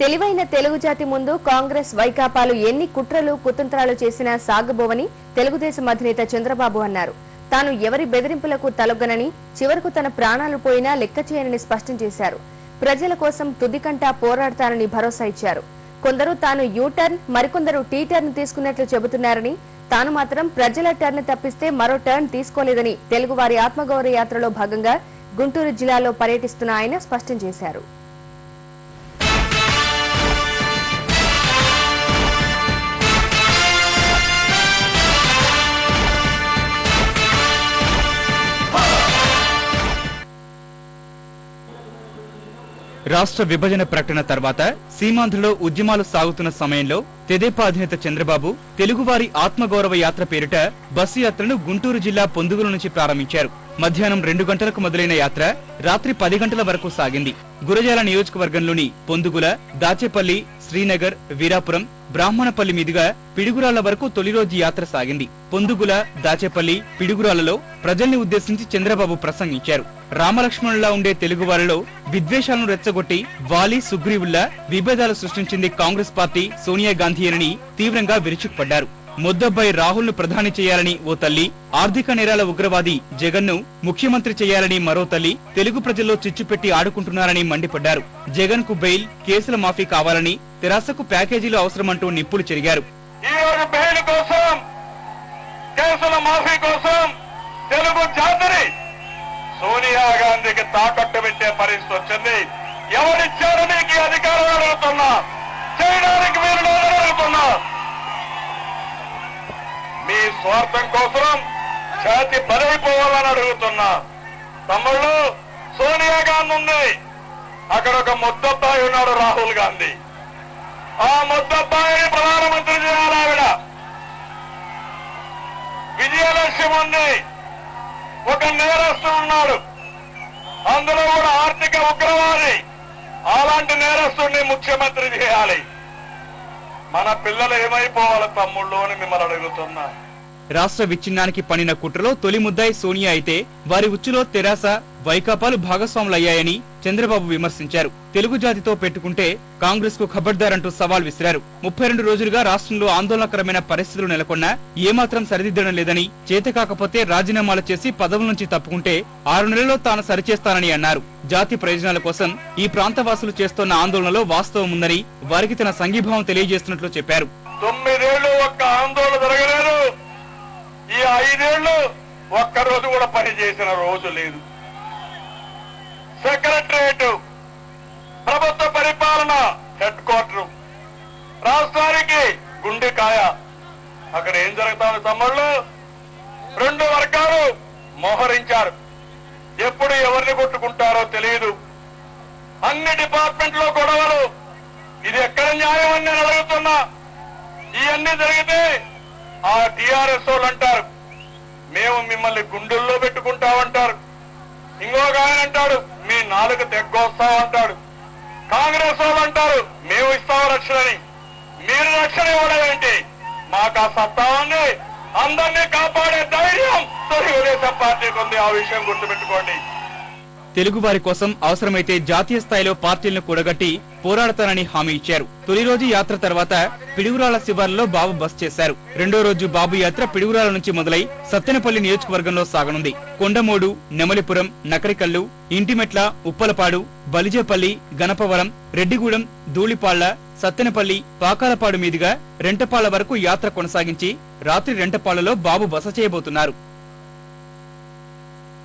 తెలివైన తెలుగు జాతి ముందు కాంగ్రెస్ వైకాపాలు ఎన్ని కుట్రలు కుతంత్రాలు చేసినా సాగబోవని తెలుగుదేశం అధినేత చంద్రబాబు అన్నారు. తాను ఎవరి బెదిరింపులకు తలొగ్గనని, చివరకు తన ప్రాణాలు పోయినా లెక్క చేయనని స్పష్టం చేశారు. ప్రజల కోసం తుదికంటా పోరాడతానని భరోసా ఇచ్చారు. కొందరు తాను యూటర్న్, మరికొందరు టీ టర్న్ తీసుకున్నట్లు చెబుతున్నారని, తాను మాత్రం ప్రజల టర్న్ తప్పిస్తే మరో టర్న్ తీసుకోలేదని తెలుగువారి ఆత్మగౌరవ యాత్రలో భాగంగా గుంటూరు జిల్లాలో పర్యటిస్తున్న ఆయన స్పష్టం చేశారు. రాష్ట్ర విభజన ప్రకటన తర్వాత సీమాంధ్రలో ఉద్యమాలు సాగుతున్న సమయంలో తెదేపా అధినేత చంద్రబాబు తెలుగువారి ఆత్మగౌరవ యాత్ర పేరిట బస్సు యాత్రను గుంటూరు జిల్లా పొందుగుల నుంచి ప్రారంభించారు. మధ్యాహ్నం 2 గంటలకు మొదలైన యాత్ర రాత్రి 10 గంటల వరకు సాగింది. గురజాల నియోజకవర్గంలోని పొందుగుల, దాచేపల్లి, శ్రీనగర్, వీరాపురం, బ్రాహ్మణపల్లి మీదుగా పిడుగురాళ్ల వరకు తొలి రోజు యాత్ర సాగింది. పొందుగుల, దాచేపల్లి, పిడుగురాళ్లలో ప్రజల్ని ఉద్దేశించి చంద్రబాబు ప్రసంగించారు. రామలక్ష్మణులా ఉండే తెలుగు వారిలో విద్వేషాలను రెచ్చగొట్టి వాలి, సుగ్రీవుల్లా విభేదాలు సృష్టించింది కాంగ్రెస్ పార్టీ, సోనియా గాంధీ అని తీవ్రంగా విరుచుకుపడ్డారు. మొద్దబ్బాయి రాహుల్ ను ప్రధాని చేయాలని ఓ తల్లి, ఆర్థిక నేరాల ఉగ్రవాది జగన్ ను ముఖ్యమంత్రి చేయాలని మరో తల్లి తెలుగు ప్రజల్లో చిచ్చుపెట్టి ఆడుకుంటున్నారని మండిపడ్డారు. జగన్ కు బెయిల్, కేసుల మాఫీ కావాలని, తెరాసకు ప్యాకేజీలు అవసరమంటూ నిప్పులు చెరిగారు. తెలుగు జాతిని సోనియా గాంధీకి తాకట్టు పెట్టే పరిస్థితి వచ్చింది. ఎవరిచ్చారు మీకు అధికారం అడుగుతున్నా, చేయడానికి మీరు అడుగుతున్నా. మీ స్వార్థం కోసం జాతి బలైపోవాలని అడుగుతున్నా. తమ్ముళ్ళు, సోనియా గాంధీ ఉంది, అక్కడ ఒక ముద్దబ్బాయి ఉన్నాడు, రాహుల్ గాంధీ. ఆ ముద్దబ్బాయిని ప్రధానమంత్రి చేయాలి. ఆవిడ విజయలక్ష్మి ఉంది, ఒక నేరస్తుడు ఉన్నాడు, అందులో కూడా ఆర్థిక ఉగ్రవాది. అలాంటి నేరస్తుడిని ముఖ్యమంత్రి చేయాలి. మన పిల్లలు ఏమైపోవాలి తమ్ముళ్ళు అని మిమ్మల్ని అడుగుతున్నా. రాష్ట్ర విచ్ఛిన్నానికి పనిన కుట్రలో తొలి ముద్దాయి సోనియా అయితే వారి ఉచ్చులో తెరాస, వైకాపాలు భాగస్వాములయ్యాయని చంద్రబాబు విమర్శించారు. తెలుగు జాతితో పెట్టుకుంటే కాంగ్రెస్ కు ఖబర్దారంటూ సవాల్ విసిరారు. 32 రోజులుగా రాష్ట్రంలో ఆందోళనకరమైన పరిస్థితులు నెలకొన్నా ఏమాత్రం సరిదిద్దడం లేదని, చేతకాకపోతే రాజీనామాలు చేసి పదవుల నుంచి తప్పుకుంటే 6 నెలల్లో తాను సరిచేస్తానని అన్నారు. జాతి ప్రయోజనాల కోసం ఈ ప్రాంతవాసులు చేస్తున్న ఆందోళనలో వాస్తవం ఉందని, వారికి తన సంఘీభావం తెలియజేస్తున్నట్లు చెప్పారు. 9 ఏళ్లు ఒక్క ఆందోళన జరగలేదు. ఈ 5 ఏళ్లు ఒక్కరోజు కూడా పని చేసిన రోజు లేదు. సెక్రటరియట్, ప్రభుత్వ పరిపాలన హెడ్ క్వార్టర్, రాష్ట్రానికి గుండెకాయ. అక్కడ ఏం జరుగుతాను తమ్ముళ్ళు? 2 వర్గాలు మోహరించారు. ఎప్పుడు ఎవరిని కొట్టుకుంటారో తెలియదు. అన్ని డిపార్ట్మెంట్లో గొడవలు. ఇది ఎక్కడ న్యాయం అని నేను అడుగుతున్నా. ఇవన్నీ జరిగితే ఆ టీఆర్ఎస్ వాళ్ళు అంటారు, మేము మిమ్మల్ని గుండెల్లో పెట్టుకుంటామంటారు. ఇంకొక ఆయన అంటాడు, మీ నాలుగు తెగ్గొస్తామంటాడు. కాంగ్రెస్ వాళ్ళు అంటారు, మేము ఇస్తాం రక్షణని. మీరు రక్షణ ఇవ్వలేదంటే మాకు ఆ సత్తా ఉంది. అందరినీ కాపాడే ధైర్యం తెలుగుదేశం పార్టీకి ఉంది. ఆ విషయం గుర్తుపెట్టుకోండి. తెలుగు వారి కోసం అవసరమైతే జాతీయ స్థాయిలో పార్టీలను కూడగట్టి పోరాడతానని హామీ ఇచ్చారు. తొలి రోజు యాత్ర తర్వాత పిడుగురాళ్ల శివారులో బాబు బస్ చేశారు. రెండో రోజు బాబు యాత్ర పిడుగురాళ్ల నుంచి మొదలై సత్తెనపల్లి నియోజకవర్గంలో సాగనుంది. కొండమూడు, నెమలిపురం, నకరికల్లు, ఇంటిమెట్ల, ఉప్పలపాడు, బలిజేపల్లి, గణపవరం, రెడ్డిగూడెం, ధూళిపాళ్ల, సత్తెనపల్లి, పాకాలపాడు మీదుగా రెంటపాళ్ల వరకు యాత్ర కొనసాగించి రాత్రి రెంటపాళ్లలో బాబు బస చేయబోతున్నారు.